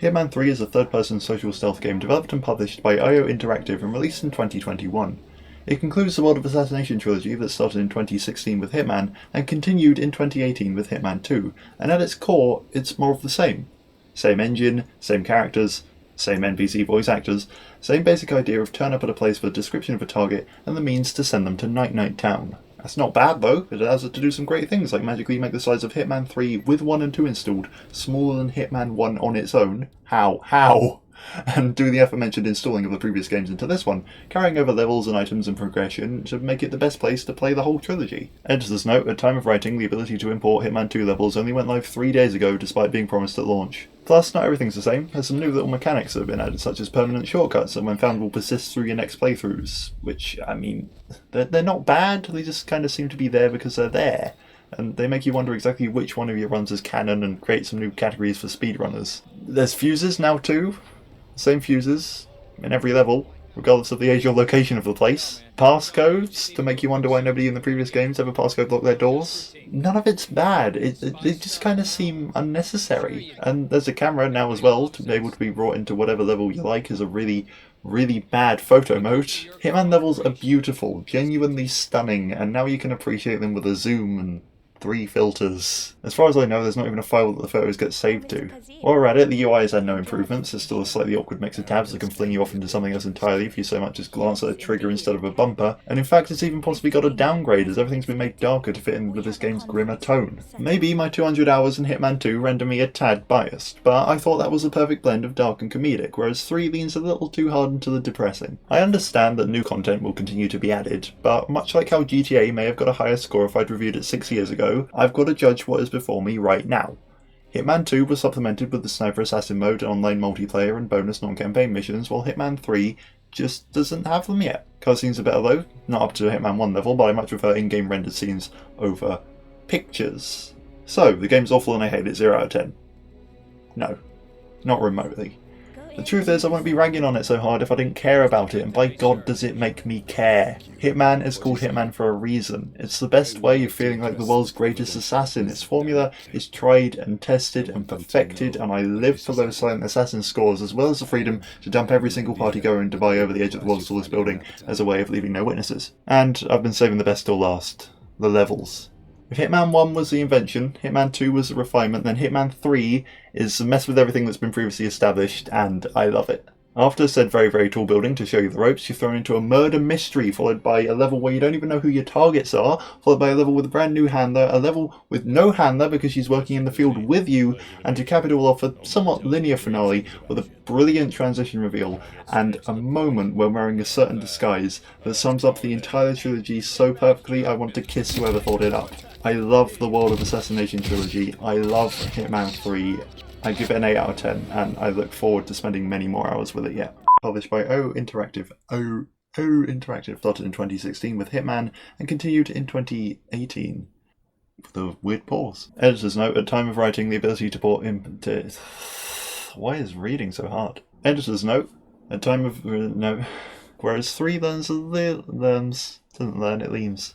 Hitman 3 is a third-person social stealth game developed and published by IO Interactive and released in 2021. It concludes the World of Assassination trilogy that started in 2016 with Hitman and continued in 2018 with Hitman 2, and at its core, it's more of the same. Same engine, same characters, same NPC voice actors, same basic idea of turn up at a place for the description of a target and the means to send them to Night Night Town. That's not bad though, it allows it to do some great things like magically make the size of Hitman 3 with 1 and 2 installed smaller than Hitman 1 on its own. How? And do the aforementioned installing of the previous games into this one, carrying over levels and items and progression should make it the best place to play the whole trilogy. Editor's note, at time of writing, the ability to import Hitman 2 levels only went live 3 days ago despite being promised at launch. Plus, not everything's the same, there's some new little mechanics that have been added, such as permanent shortcuts that when found will persist through your next playthroughs, which, I mean, they're not bad, they just kind of seem to be there because they're there. And they make you wonder exactly which one of your runs is canon and create some new categories for speedrunners. There's fuses now too. Same fuses in every level, regardless of the age or location of the place. Passcodes to make you wonder why nobody in the previous games ever passcode locked their doors. None of it's bad, they just kind of seem unnecessary. And there's a camera now as well to be able to be brought into whatever level you like as a really bad photo mode. Hitman levels are beautiful, genuinely stunning, and now you can appreciate them with a zoom and 3 filters. As far as I know, there's not even a file that the photos get saved to. While we're at it, the UI has had no improvements. There's still a slightly awkward mix of tabs that can fling you off into something else entirely if you so much as glance at a trigger instead of a bumper, and in fact it's even possibly got a downgrade as everything's been made darker to fit in with this game's grimmer tone. Maybe my 200 hours in Hitman 2 render me a tad biased, but I thought that was a perfect blend of dark and comedic, whereas 3 leans a little too hard into the depressing. I understand that new content will continue to be added, but much like how GTA may have got a higher score if I'd reviewed it 6 years ago, I've got to judge what is before me right now. Hitman 2 was supplemented with the Sniper Assassin mode, online multiplayer and bonus non-campaign missions, while Hitman 3 just doesn't have them yet. Cutscenes are better though, not up to Hitman 1 level, but I much prefer in-game rendered scenes over pictures. So, the game's awful and I hate it, 0 out of 10. No, not remotely. The truth is, I wouldn't be ragging on it so hard if I didn't care about it, and by God does it make me care. Hitman is called Hitman for a reason. It's the best way of feeling like the world's greatest assassin. Its formula is tried and tested and perfected, and I live for those silent assassin scores, as well as the freedom to dump every single partygoer in Dubai over the edge of the world's tallest building as a way of leaving no witnesses. And I've been saving the best till last. The levels. If Hitman 1 was the invention, Hitman 2 was the refinement, then Hitman 3 is a mess with everything that's been previously established, and I love it. After said very tall building to show you the ropes, you're thrown into a murder mystery, followed by a level where you don't even know who your targets are, followed by a level with a brand new handler, a level with no handler because she's working in the field with you, and to cap it all off, a somewhat linear finale with a brilliant transition reveal, and a moment when wearing a certain disguise that sums up the entire trilogy so perfectly I want to kiss whoever thought it up. I love the World of Assassination trilogy, I love Hitman 3, I give it an 8 out of 10, and I look forward to spending many more hours with it yet. Published by O Interactive. O Interactive started in 2016 with Hitman and continued in 2018 with a weird pause. Editor's note, at time of writing, the ability to port into... Why is reading so hard? Editor's note, at time of... No. Whereas 3 learns, doesn't learn, it leans.